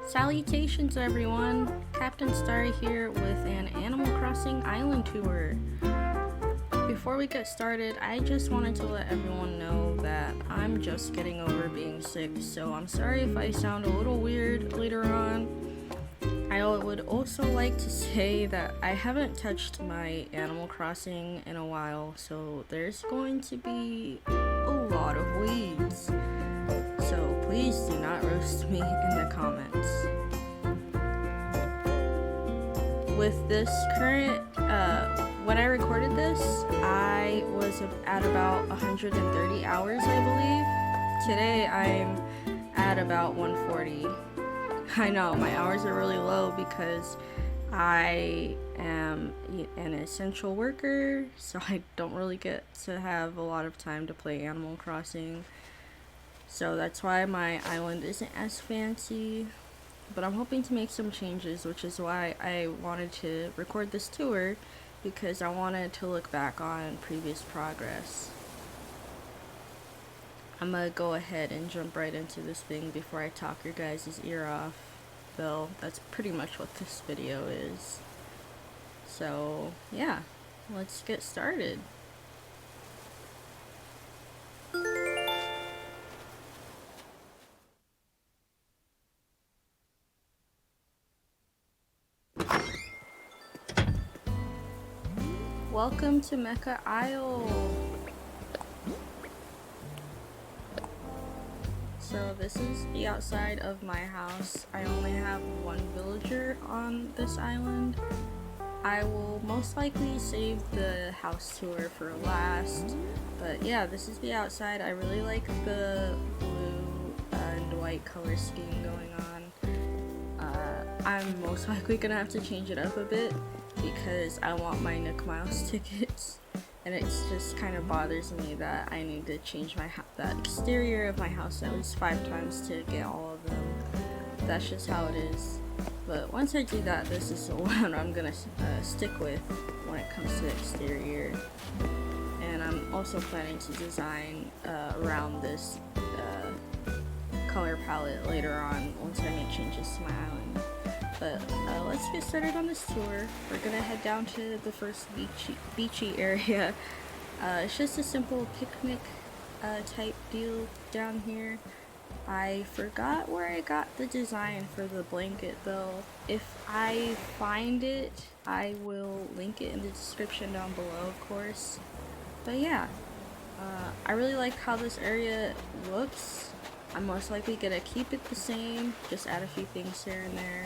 Salutations everyone! Captain Starry here with an Animal Crossing Island tour. Before we get started, I just wanted to let everyone know that I'm just getting over being sick, so I'm sorry if I sound a little weird later on. I would also like to say that I haven't touched my Animal Crossing in a while, so there's going to be a lot of weeds. So please do not roast me in the comments. With this current, when I recorded this, I was at about 130 hours, I believe. Today I'm at about 140. I know, my hours are really low because I am an essential worker, so I don't really get to have a lot of time to play Animal Crossing. So that's why my island isn't as fancy, but I'm hoping to make some changes, which is why I wanted to record this tour, because I wanted to look back on previous progress. I'm gonna go ahead and jump right into this thing before I talk your guys' ear off, though that's pretty much what this video is. So yeah, let's get started. Welcome to Mecha Isle! So this is the outside of my house. I only have one villager on this island. I will most likely save the house tour for last, but yeah, this is the outside. I really like the blue and white color scheme going on. I'm most likely gonna have to change it up a bit because I want my Nook Miles tickets, and it just kind of bothers me that I need to change the exterior of my house at least 5 times to get all of them. That's just how it is. But once I do that, this is the one I'm gonna stick with when it comes to the exterior. And I'm also planning to design around this color palette later on once I make changes to my island. But let's get started on this tour. We're gonna head down to the first beachy area. It's just a simple picnic type deal down here. I forgot where I got the design for the blanket though. If I find it, I will link it in the description down below, of course. But yeah, I really like how this area looks. I'm most likely gonna keep it the same, just add a few things here and there.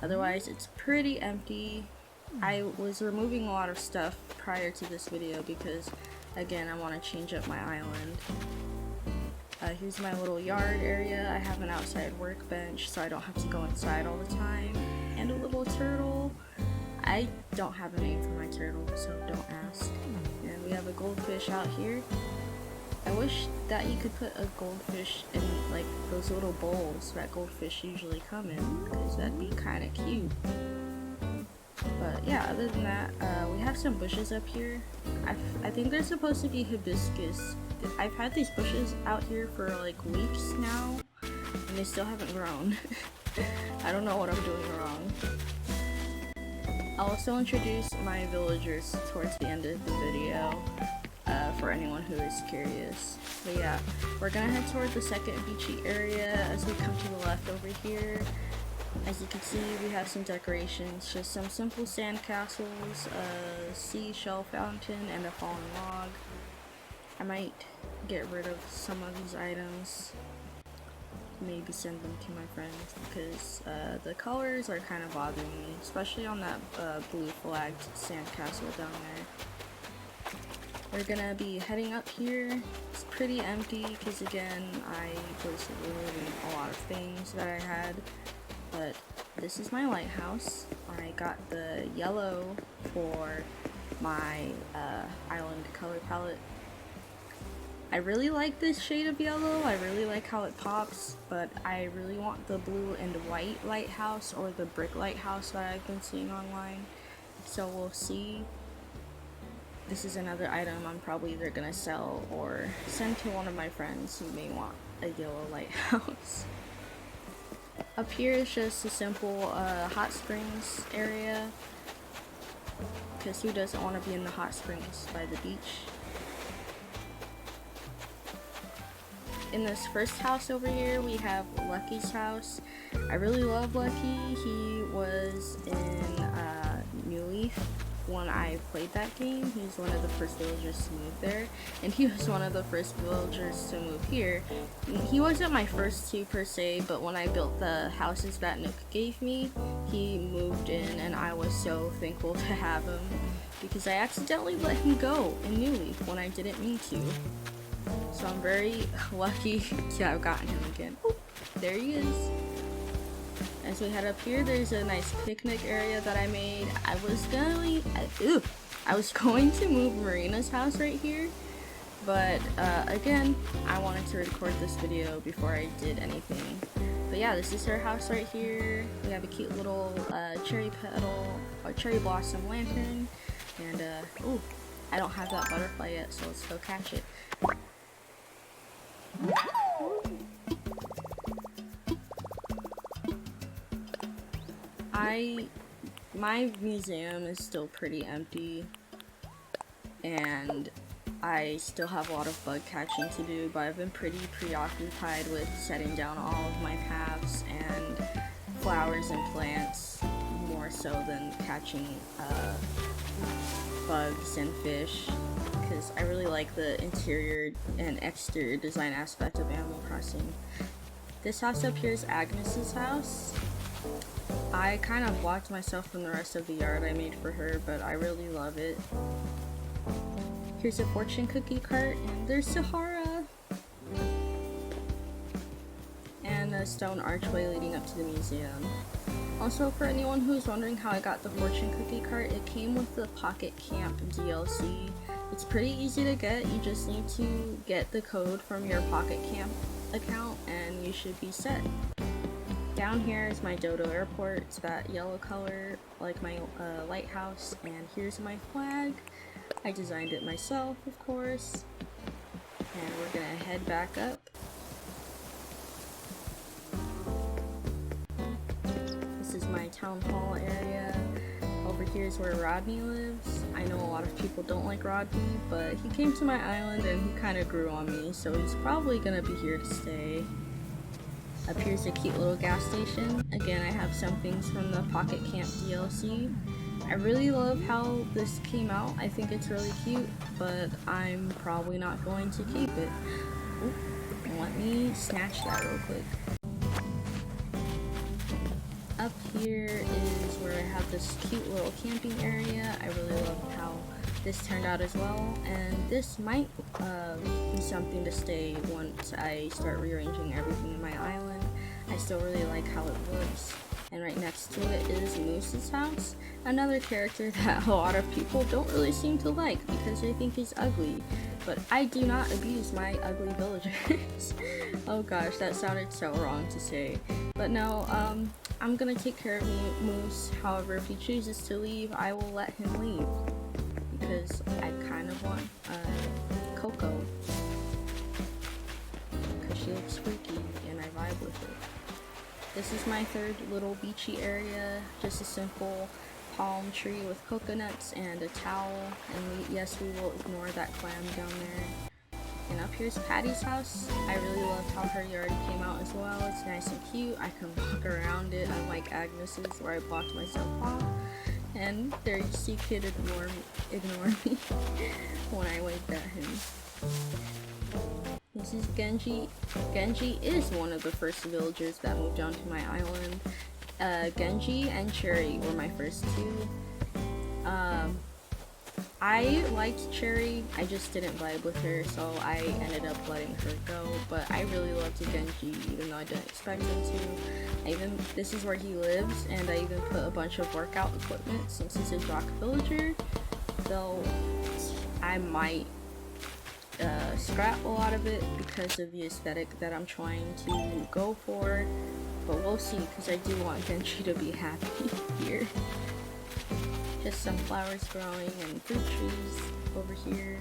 Otherwise, it's pretty empty. I was removing a lot of stuff prior to this video because, again, I want to change up my island. Here's my little yard area. I have an outside workbench so I don't have to go inside all the time. And a little turtle. I don't have a name for my turtle, so don't ask. And we have a goldfish out here. I wish that you could put a goldfish in like those little bowls that goldfish usually come in, because that'd be kind of cute. But yeah, other than that, we have some bushes up here. I think they're supposed to be hibiscus. I've had these bushes out here for like weeks now, and they still haven't grown. I don't know what I'm doing wrong. I'll also introduce my villagers towards the end of the video. For anyone who is curious. But yeah, we're gonna head toward the second beachy area as we come to the left over here. As you can see, we have some decorations, just some simple sand castles, a seashell fountain, and a fallen log. I might get rid of some of these items, maybe send them to my friends, because the colors are kind of bothering me, especially on that blue flagged sand castle down there. We're gonna be heading up here. It's pretty empty because, again, I was removing a lot of things that I had. But this is my lighthouse. I got the yellow for my island color palette. I really like this shade of yellow. I really like how it pops, but I really want the blue and white lighthouse or the brick lighthouse that I've been seeing online. So we'll see. This is another item I'm probably either gonna sell or send to one of my friends who may want a yellow lighthouse. Up here is just a simple hot springs area, because who doesn't want to be in the hot springs by the beach? In this first house over here, we have Lucky's house. I really love Lucky. He was in New Leaf when I played that game. He was one of the first villagers to move there, and he was one of the first villagers to move here. He wasn't my first two per se, but when I built the houses that Nook gave me, he moved in, and I was so thankful to have him, because I accidentally let him go in New Leaf when I didn't mean to. So I'm very lucky to have gotten him again. Oh, there he is. As we head up here, there's a nice picnic area that I made. I was going to move Marina's house right here, but again, I wanted to record this video before I did anything. But yeah, this is her house right here. We have a cute little cherry petal or cherry blossom lantern, and ooh, I don't have that butterfly yet, so let's go catch it. My museum is still pretty empty, and I still have a lot of bug catching to do, but I've been pretty preoccupied with setting down all of my paths and flowers and plants, more so than catching bugs and fish, because I really like the interior and exterior design aspect of Animal Crossing. This house up here is Agnes's house. I kind of blocked myself from the rest of the yard I made for her, but I really love it. Here's a fortune cookie cart, and there's Sahara! And a stone archway leading up to the museum. Also, for anyone who's wondering how I got the fortune cookie cart, it came with the Pocket Camp DLC. It's pretty easy to get. You just need to get the code from your Pocket Camp account and you should be set. Down here is my Dodo Airport. It's that yellow color like my lighthouse, and here's my flag. I designed it myself, of course. And we're gonna head back up. This is my town hall area. Over here is where Rodney lives. I know a lot of people don't like Rodney, but he came to my island and he kind of grew on me, so he's probably gonna be here to stay. Up here's a cute little gas station. Again, I have some things from the Pocket Camp DLC. I really love how this came out. I think it's really cute, but I'm probably not going to keep it. Oop, let me snatch that real quick. Up here is where I have this cute little camping area. I really love how this turned out as well, and this might be something to stay once I start rearranging everything in my island. I still really like how it looks. And right next to it is Moose's house, another character that a lot of people don't really seem to like because they think he's ugly, but I do not abuse my ugly villagers. Oh gosh, that sounded so wrong to say. But no, I'm gonna take care of Moose. However, if he chooses to leave, I will let him leave, because I kind of want Coco, because she looks freaky and I vibe with it. This is my third little beachy area, just a simple palm tree with coconuts and a towel, and yes, we will ignore that clam down there. And up here's Patti's house. I really love how her yard came out as well. It's nice and cute. I can walk around it, unlike Agnes's where I blocked myself off. And there you see kid ignore me when I waved at him. This is Genji. Genji is one of the first villagers that moved onto my island. Genji and Cherry were my first two. I liked Cherry, I just didn't vibe with her, so I ended up letting her go, but I really loved Genji, even though I didn't expect him to. This is where he lives, and I even put a bunch of workout equipment since he's a jock villager, though I might scrap a lot of it because of the aesthetic that I'm trying to go for, but we'll see, because I do want Genji to be happy here. Just some flowers growing and fruit trees over here.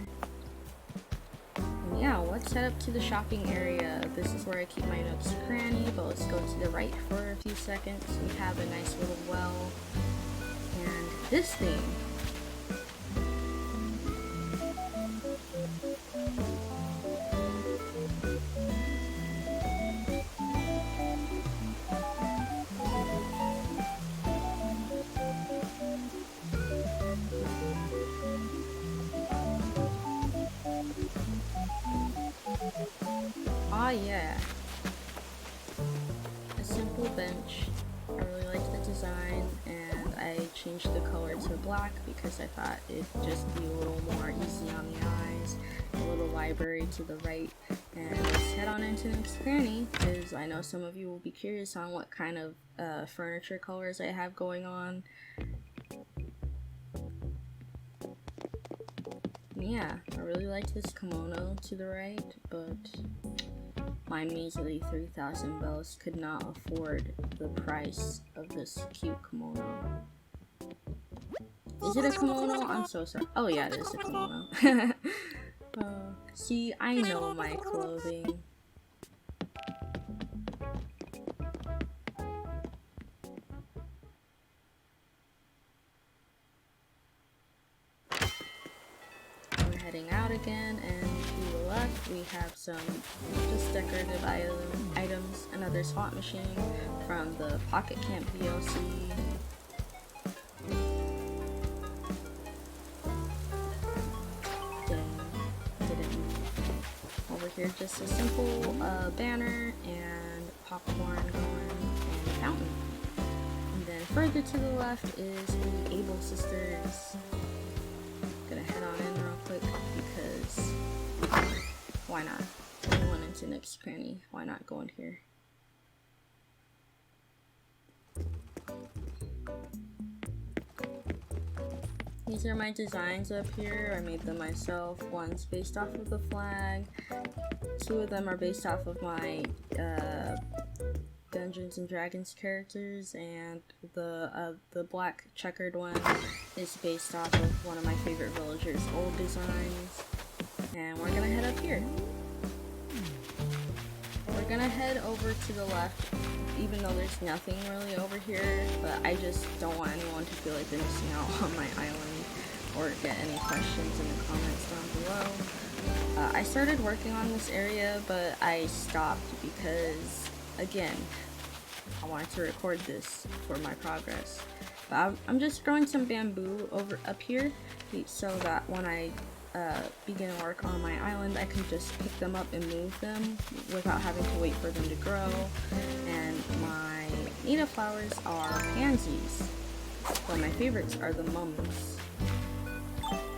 Yeah, let's head up to the shopping area. This is where I keep my nooks cranny, but let's go to the right for a few seconds. We have a nice little well, and this thing. Ah, yeah. A simple bench. I really liked the design, and I changed the color to black because I thought it'd just be a little more easy on the eyes. A little library to the right, and let's head on into the next cranny because I know some of you will be curious on what kind of furniture colors I have going on. Yeah, I really like this kimono to the right, but my measly 3,000 bells could not afford the price of this cute kimono. Is it a kimono? I'm so sorry. Oh yeah, it is a kimono. See, I know my clothing. We're heading out again, and to the left we have some just decorative items. Another slot machine from the Pocket Camp DLC. Over here, just a simple banner and popcorn going and a fountain. And then further to the left is the Able Sisters. Gonna head on in real quick because why not? We went into next cranny. Why not go in here? These are my designs up here. I made them myself. One's based off of the flag. Two of them are based off of my Dungeons and Dragons characters, and the black checkered one is based off of one of my favorite villagers' old designs. And we're gonna head up here. We're gonna head over to the left, even though there's nothing really over here, but I just don't want anyone to feel like they're missing out on my island or get any questions in the comments down below. I started working on this area, but I stopped because, again, I wanted to record this for my progress. But I'm just growing some bamboo up here so that when I begin work on my island, I can just pick them up and move them without having to wait for them to grow. And my native flowers are pansies, but my favorites are the mums.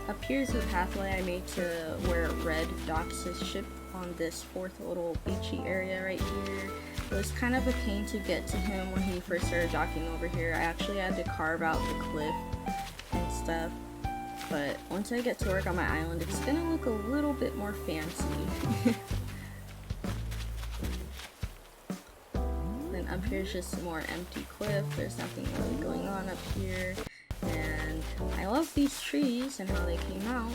Up here is the pathway I made to where Red docks his ship on this fourth little beachy area right here. It was kind of a pain to get to him when he first started docking over here. I actually had to carve out the cliff and stuff. But once I get to work on my island, it's gonna look a little bit more fancy. Then up here's just some more empty cliff. There's nothing really going on up here. And I love these trees and how they came out.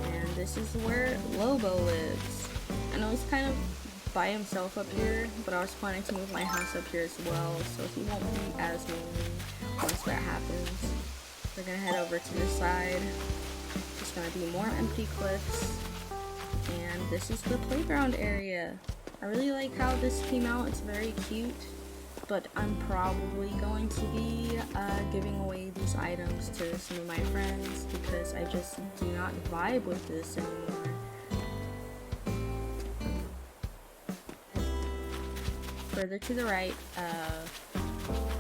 And this is where Lobo lives. I know he's kind of by himself up here, but I was planning to move my house up here as well, so he won't be as lonely once that happens. We're gonna head over to this side. There's gonna be more empty cliffs. And this is the playground area. I really like how this came out. It's very cute. But I'm probably going to be giving away these items to some of my friends because I just do not vibe with this anymore. Further to the right,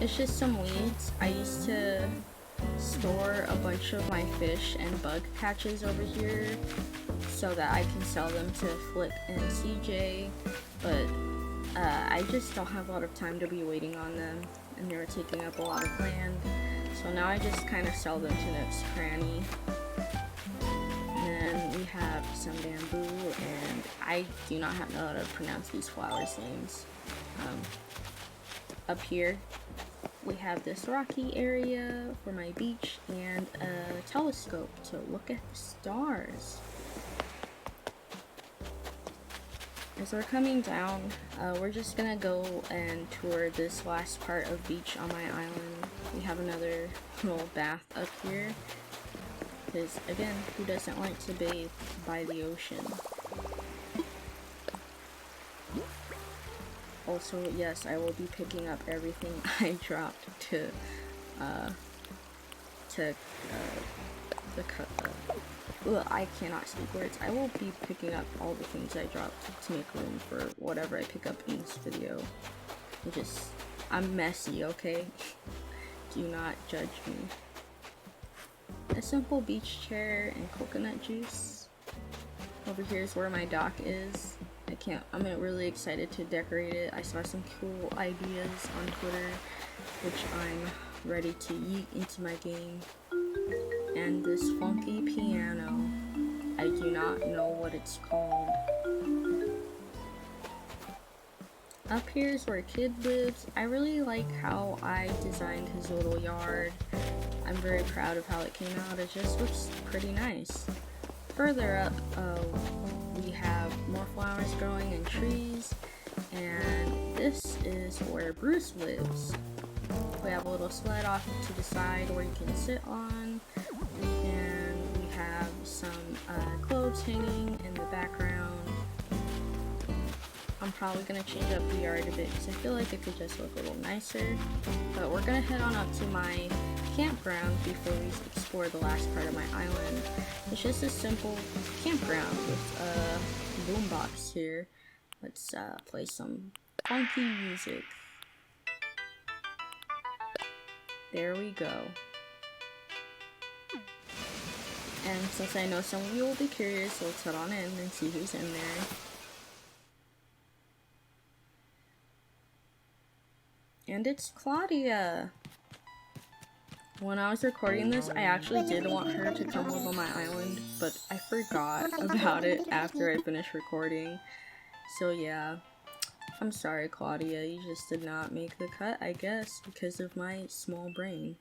it's just some weeds. I used to store a bunch of my fish and bug catches over here so that I can sell them to Flip and CJ, but I just don't have a lot of time to be waiting on them, and they were taking up a lot of land, so now I just kind of sell them to next cranny. And then we have some bamboo, and I do not know how to pronounce these flowers' names. Up here we have this rocky area for my beach and a telescope to look at the stars. as we're coming down, we're just gonna go and tour this last part of beach on my island. We have another little bath up here, because again, who doesn't like to bathe by the ocean? Also, yes, I will be picking up everything I dropped I cannot speak words. I will be picking up all the things I dropped to make room for whatever I pick up in this video. I'm messy, okay? Do not judge me. A simple beach chair and coconut juice. Over here is where my dock is. I'm really excited to decorate it. I saw some cool ideas on Twitter, which I'm ready to yeet into my game. And this funky piano, I do not know what it's called. Up here is where Kid lives. I really like how I designed his little yard. I'm very proud of how it came out. It just looks pretty nice. Further up, we have more flowers growing and trees, and this is where Bruce lives. We have a little sled off to the side where you can sit on, and we have some clothes hanging in the background. I'm probably going to change up the yard a bit because I feel like it could just look a little nicer, but we're going to head on up to my campground before we explore the last part of my island. It's just a simple campground with a boombox here. Let's play some funky music. There we go. And since I know some of you will be curious, let's head on in and see who's in there. And it's Claudia! When I was recording this, I actually did want her to come live on my island, but I forgot about it after I finished recording. So yeah, I'm sorry Claudia, you just did not make the cut, I guess, because of my small brain.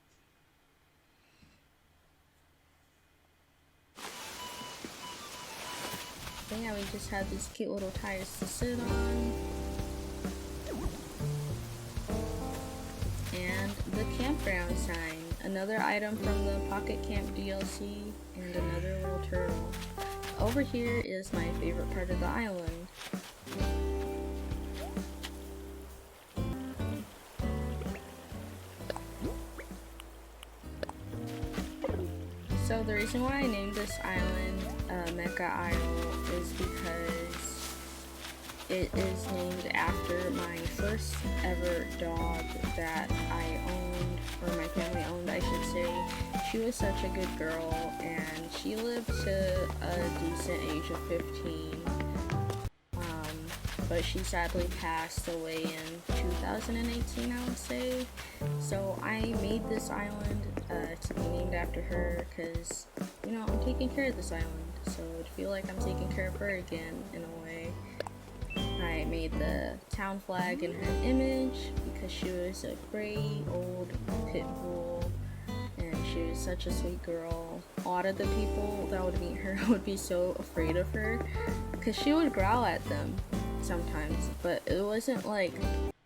But yeah, we just had these cute little tires to sit on. And the campground sign. Another item from the Pocket Camp DLC, and another little turtle. Over here is my favorite part of the island. So the reason why I named this island Mecha Isle is because it is named after my first ever dog that I owned, or my family owned I should say. She was such a good girl, and she lived to a decent age of 15, but she sadly passed away in 2018, I would say. So I made this island to be named after her, because, you know, I'm taking care of this island, so it'd feel like I'm taking care of her again, in a way. I made the town flag in her image because she was a great old pit bull, and she was such a sweet girl. A lot of the people that would meet her would be so afraid of her because she would growl at them sometimes, but it wasn't like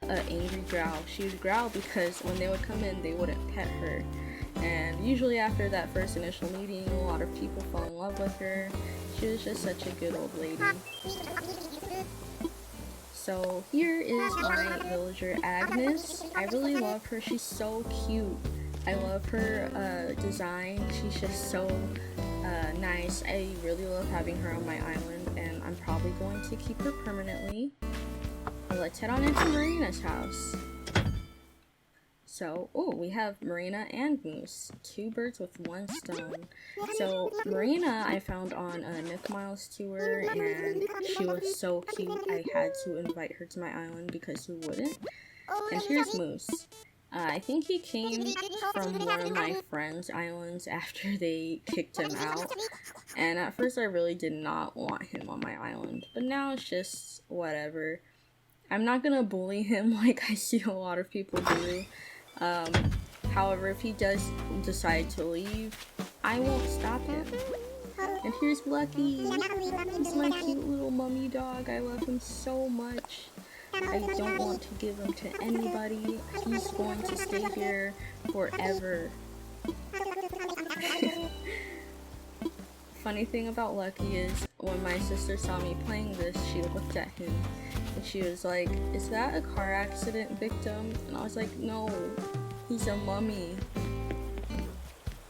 an angry growl. She would growl because when they would come in, they wouldn't pet her. And usually after that first initial meeting, a lot of people fell in love with her. She was just such a good old lady. So here is my villager Agnes. I really love her. She's so cute. I love her design. She's just so nice. I really love having her on my island, and I'm probably going to keep her permanently. Let's head on into Marina's house. So, oh, we have Marina and Moose. Two birds with one stone. So, Marina I found on a Nook Miles tour, and she was so cute. I had to invite her to my island because who wouldn't? And here's Moose. I think he came from one of my friend's islands after they kicked him out. And at first I really did not want him on my island. But now it's just whatever. I'm not gonna bully him like I see a lot of people do. However, if he does decide to leave, I won't stop him. And here's Lucky. He's my cute little mummy dog. I love him so much. I don't want to give him to anybody. He's going to stay here forever. Funny thing about Lucky is when my sister saw me playing this, she looked at him and she was like, "Is that a car accident victim?" And I was like, "No, he's a mummy."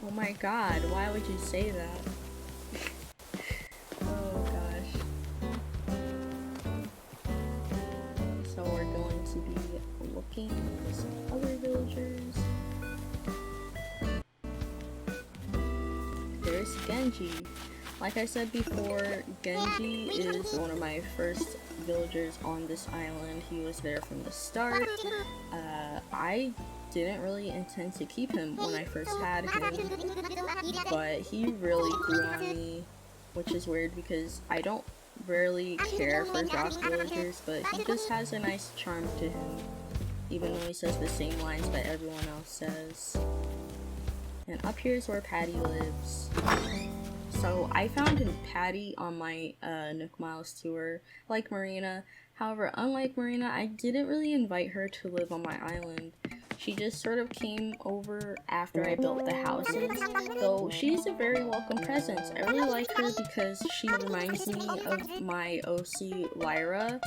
Oh my god, why would you say that? Oh gosh. So we're going to be looking for some other villagers. There's Genji. Like I said before, Genji is one of my first villagers on this island. He was there from the start. I didn't really intend to keep him when I first had him, but he really grew on me, which is weird because I don't really care for rock villagers, but he just has a nice charm to him, even though he says the same lines that everyone else says. And up here is where Patti lives. So I found Patti on my Nook Miles tour, like Marina. However, unlike Marina, I didn't really invite her to live on my island. She just sort of came over after I built the houses, though she's a very welcome presence. I really like her because she reminds me of my OC Lyra,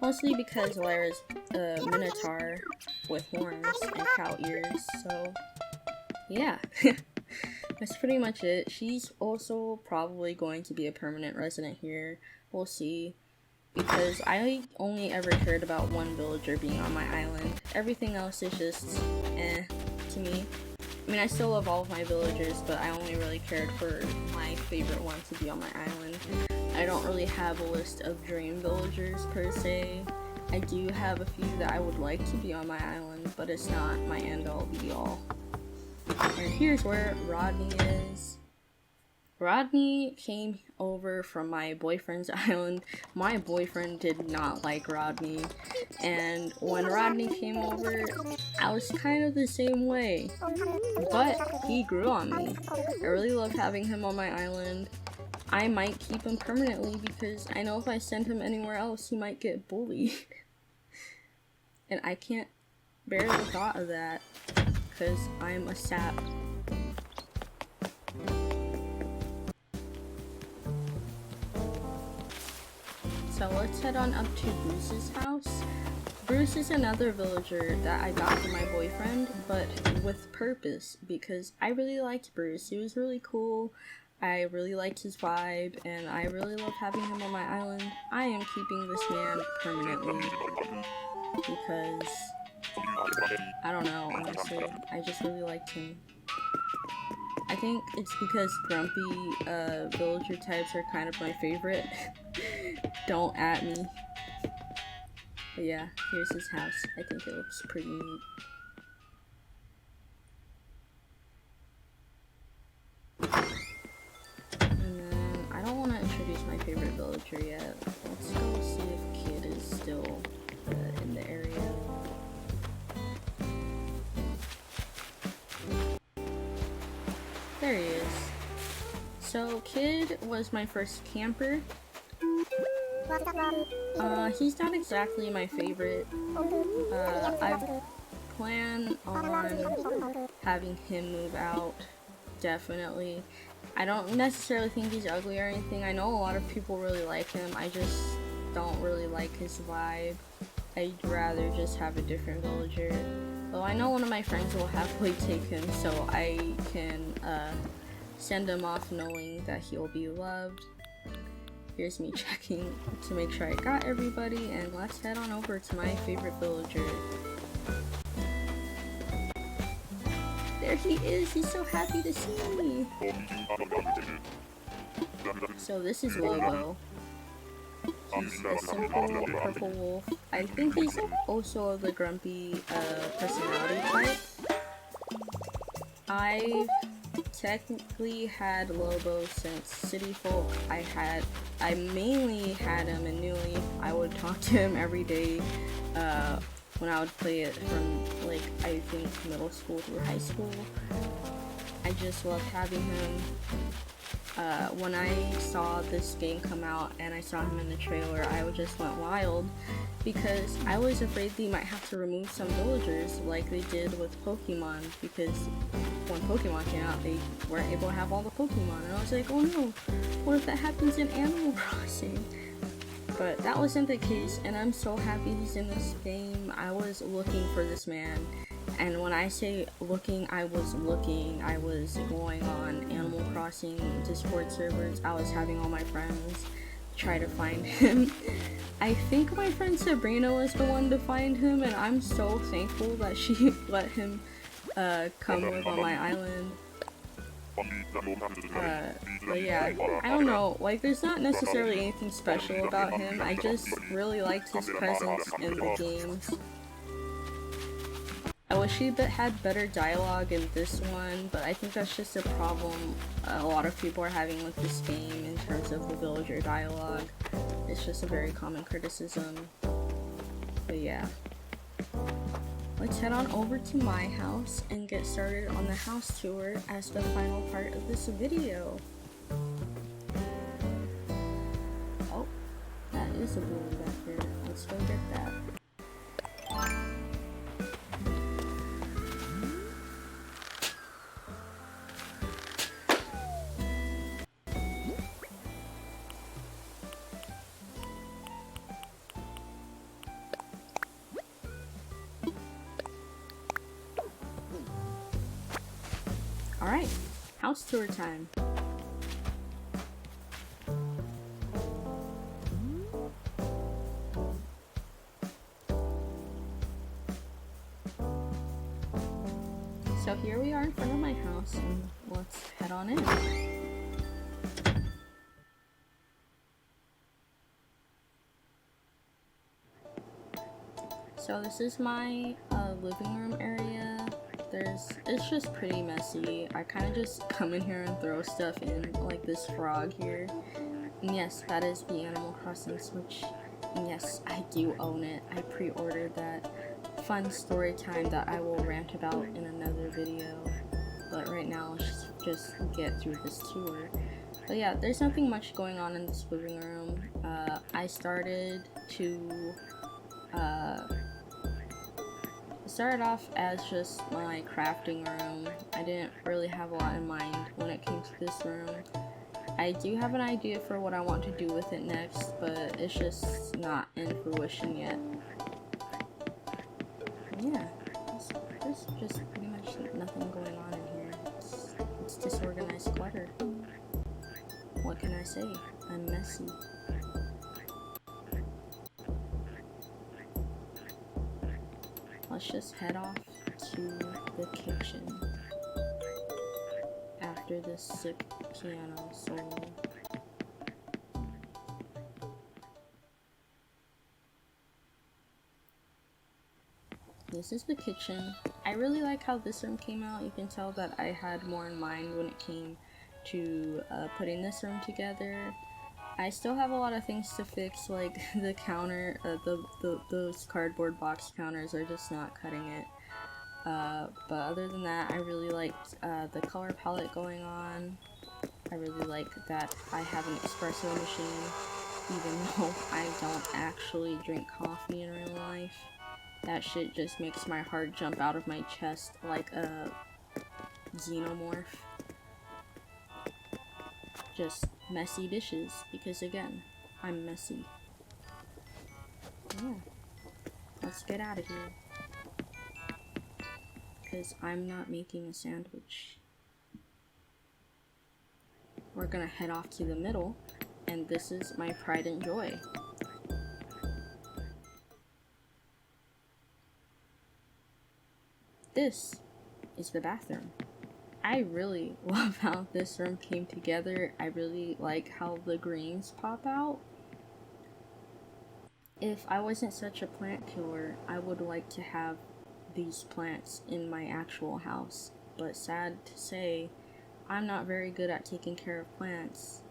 mostly because Lyra's a minotaur with horns and cow ears, so yeah. That's pretty much it. She's also probably going to be a permanent resident here. We'll see. Because I only ever cared about one villager being on my island. Everything else is just to me. I mean, I still love all of my villagers, but I only really cared for my favorite one to be on my island. I don't really have a list of dream villagers per se. I do have a few that I would like to be on my island, but it's not my end-all be-all. And here's where Rodney is. Rodney came over from my boyfriend's island. My boyfriend did not like Rodney, and when Rodney came over, I was kind of the same way, but he grew on me. I really love having him on my island. I might keep him permanently because I know if I send him anywhere else, he might get bullied. And I can't bear the thought of that because I'm a sap. So let's head on up to Bruce's house. Bruce is another villager that I got from my boyfriend, but with purpose, because I really liked Bruce. He was really cool, I really liked his vibe, and I really love having him on my island. I am keeping this man permanently, because, I don't know, honestly, I just really liked him. I think it's because grumpy villager types are kind of my favorite. Don't at me. But yeah, here's his house. I think it looks pretty neat. And then, I don't want to introduce my favorite villager yet. Let's go see if Kid is still in the area. There he is. So, Kid was my first camper. He's not exactly my favorite. I plan on having him move out, definitely. I don't necessarily think he's ugly or anything. I know a lot of people really like him. I just don't really like his vibe. I'd rather just have a different villager. Though I know one of my friends will happily take him, so I can send him off knowing that he'll be loved. Here's me checking to make sure I got everybody, and let's head on over to my favorite villager. There he is! He's so happy to see me! So this is Lobo. He's a simple purple wolf. I think he's also of the grumpy personality type. I've technically had Lobo since City Folk. I mainly had him in New Leaf. I would talk to him every day when I would play it from, like, I think middle school through high school. I just loved having him. when I saw this game come out and I saw him in the trailer, I just went wild because I was afraid they might have to remove some villagers like they did with Pokemon, because when Pokemon came out they weren't able to have all the Pokemon, and I was like, oh no, what if that happens in Animal Crossing? But that wasn't the case, and I'm so happy he's in this game. I was looking for this man, and when I say looking, I was going on Animal Crossing Discord servers. I was having all my friends try to find him. I think my friend Sabrina was the one to find him, and I'm so thankful that she let him come live on my island. But yeah, I don't know, like, there's not necessarily anything special about him. I just really liked his presence in the games. I wish he had better dialogue in this one, but I think that's just a problem a lot of people are having with this game in terms of the villager dialogue. It's just a very common criticism. But yeah. Let's head on over to my house and get started on the house tour as the final part of this video. Oh, that is a balloon back there. Let's go get that. Alright, house tour time. So here we are in front of my house, and let's head on in. So this is my living room area. It's just pretty messy. I kind of just come in here and throw stuff in, like this frog here. And yes, that is the Animal Crossing Switch. And yes, I do own it. I pre-ordered that. Fun story time that I will rant about in another video. But right now, let's just get through this tour. But yeah, there's nothing much going on in this living room. I started off as just my crafting room. I didn't really have a lot in mind when it came to this room. I do have an idea for what I want to do with it next, but it's just not in fruition yet. Yeah, there's just pretty much nothing going on in here. It's disorganized clutter. What can I say? I'm messy. Let's just head off to the kitchen after this sick piano solo. This is the kitchen. I really like how this room came out. You can tell that I had more in mind when it came to putting this room together. I still have a lot of things to fix, like the counter, those cardboard box counters are just not cutting it. But other than that, I really liked the color palette going on. I really like that I have an espresso machine, even though I don't actually drink coffee in real life. That shit just makes my heart jump out of my chest like a xenomorph. Just messy dishes, because again, I'm messy. Yeah, let's get out of here, because I'm not making a sandwich. We're gonna head off to the middle, and this is my pride and joy. This is the bathroom. I really love how this room came together. I really like how the greens pop out. If I wasn't such a plant killer, I would like to have these plants in my actual house. But sad to say, I'm not very good at taking care of plants.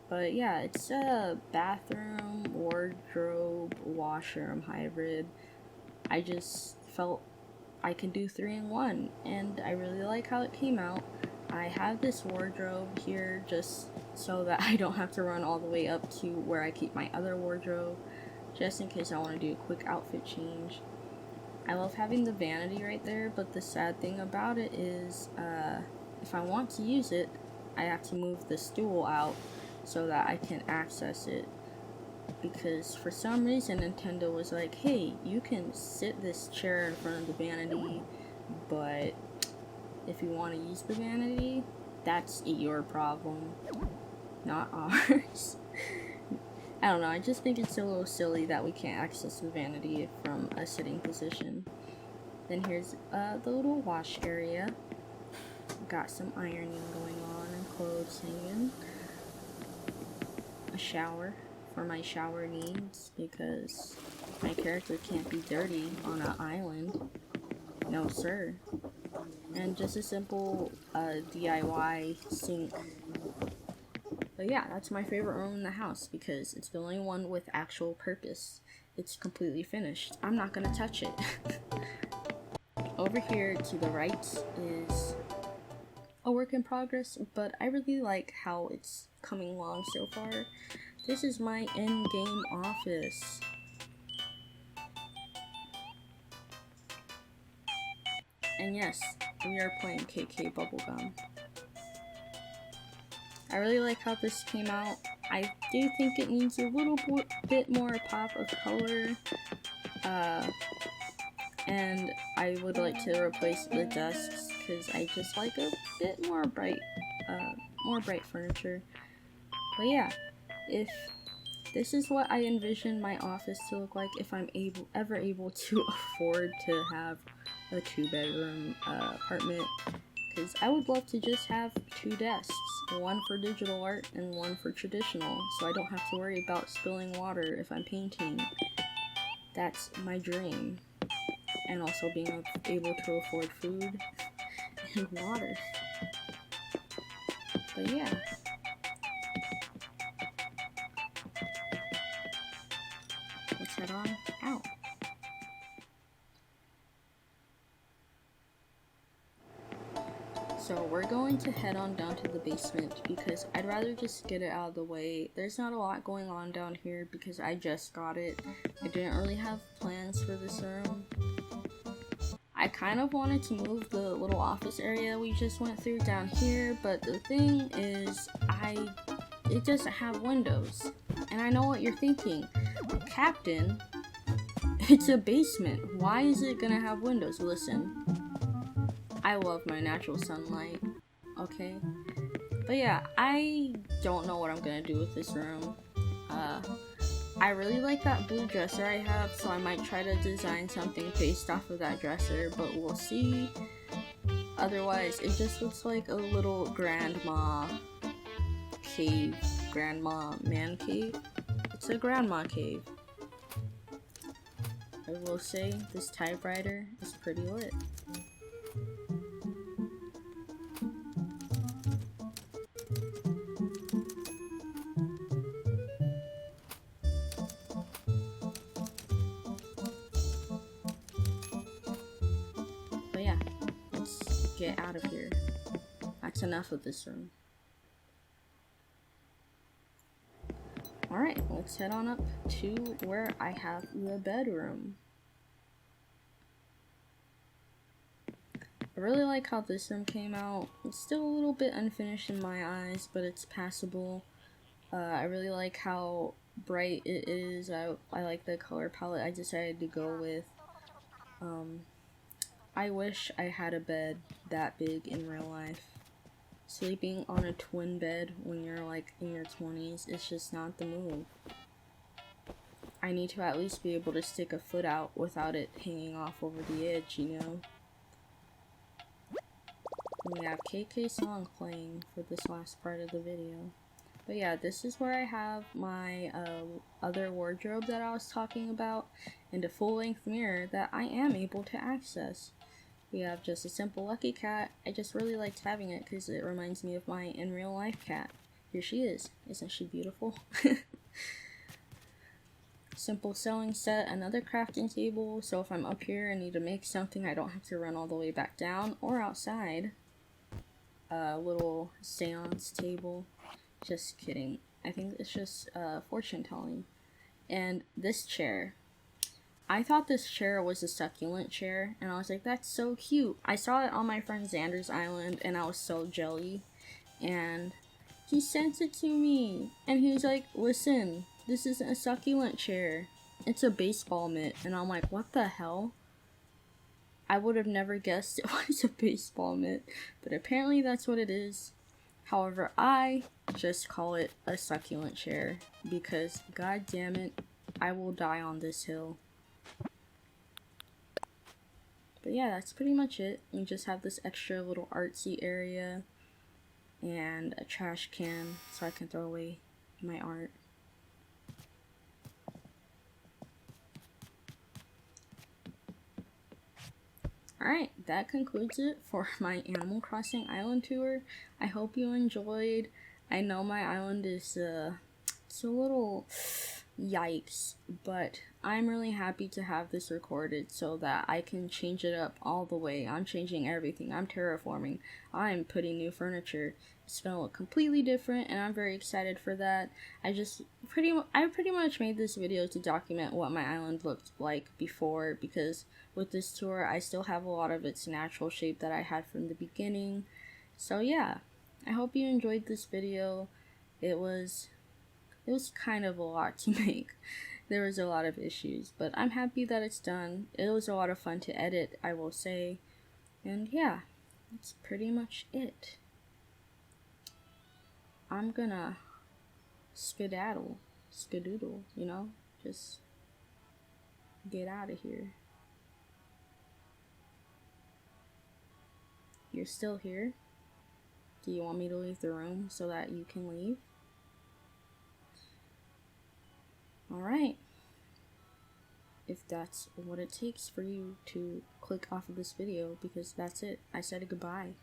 But yeah, it's a bathroom, wardrobe, washroom hybrid. I just felt I could do 3 in 1, and I really like how it came out. I have this wardrobe here just so that I don't have to run all the way up to where I keep my other wardrobe, just in case I want to do a quick outfit change. I love having the vanity right there, but the sad thing about it is if I want to use it, I have to move the stool out so that I can access it, because for some reason Nintendo was like, hey, you can sit this chair in front of the vanity, but if you want to use the vanity, that's your problem, not ours. I don't know, I just think it's a little silly that we can't access the vanity from a sitting position. Then here's the little wash area. Got some ironing going on and clothes hanging. A shower for my shower needs, because my character can't be dirty on an island. No sir. And just a simple DIY sink. But yeah, that's my favorite room in the house because it's the only one with actual purpose. It's completely finished. I'm not gonna touch it. Over here to the right is a work in progress, but I really like how it's coming along so far. This is my in-game office. And yes, we are playing KK Bubblegum. I really like how this came out. I do think it needs a little bit more pop of color. And I would like to replace the desks because I just like a bit more bright furniture. But yeah, if this is what I envision my office to look like if I'm ever able to afford to have a 2-bedroom apartment, because I would love to just have 2 desks, one for digital art and one for traditional, so I don't have to worry about spilling water if I'm painting. That's my dream. And also being able to afford food and water. But yeah. Let's head on out. So we're going to head on down to the basement because I'd rather just get it out of the way. There's not a lot going on down here because I just got it. I didn't really have plans for this room. I kind of wanted to move the little office area we just went through down here, but the thing is, it doesn't have windows. And I know what you're thinking. Captain, it's a basement. Why is it gonna have windows? Listen, I love my natural sunlight, okay? But yeah, I don't know what I'm gonna do with this room. I really like that blue dresser I have, so I might try to design something based off of that dresser, but we'll see. Otherwise, it just looks like a little grandma cave. Grandma man cave? It's a grandma cave. I will say, this typewriter is pretty lit. But yeah, let's get out of here. That's enough of this room. Alright, let's head on up to where I have the bedroom. I really like how this room came out. It's still a little bit unfinished in my eyes, but it's passable. I really like how bright it is. I like the color palette I decided to go with. I wish I had a bed that big in real life. Sleeping on a twin bed when you're like in your 20s is just not the move. I need to at least be able to stick a foot out without it hanging off over the edge, you know? We have KK song playing for this last part of the video. But yeah, this is where I have my other wardrobe that I was talking about, and a full-length mirror that I am able to access. We have just a simple lucky cat. I just really liked having it because it reminds me of my in real life cat. Here she is. Isn't she beautiful? Simple sewing set, another crafting table, so if I'm up here and need to make something, I don't have to run all the way back down or outside. little seance table. Just kidding. I think it's just fortune telling. And this chair. I thought this chair was a succulent chair, and I was like, that's so cute. I saw it on my friend Xander's island, and I was so jelly. And he sent it to me, and he was like, listen, this isn't a succulent chair. It's a baseball mitt. And I'm like, what the hell? I would have never guessed it was a baseball mitt, but apparently that's what it is. However, I just call it a succulent chair because, god damn it, I will die on this hill. But yeah, that's pretty much it. We just have this extra little artsy area and a trash can so I can throw away my art. Alright, that concludes it for my Animal Crossing island tour. I hope you enjoyed. I know my island is it's a little yikes, but I'm really happy to have this recorded so that I can change it up all the way. I'm changing everything. I'm terraforming. I'm putting new furniture. It's gonna look completely different, and I'm very excited for that. I pretty much made this video to document what my island looked like before, because with this tour I still have a lot of its natural shape that I had from the beginning. So yeah, I hope you enjoyed this video. It was kind of a lot to make. There was a lot of issues, but I'm happy that it's done. It was a lot of fun to edit, I will say. And yeah, that's pretty much it. I'm gonna skedaddle, you know? Just get out of here. You're still here? Do you want me to leave the room so that you can leave? Alright. If that's what it takes for you to click off of this video, because that's it. I said goodbye.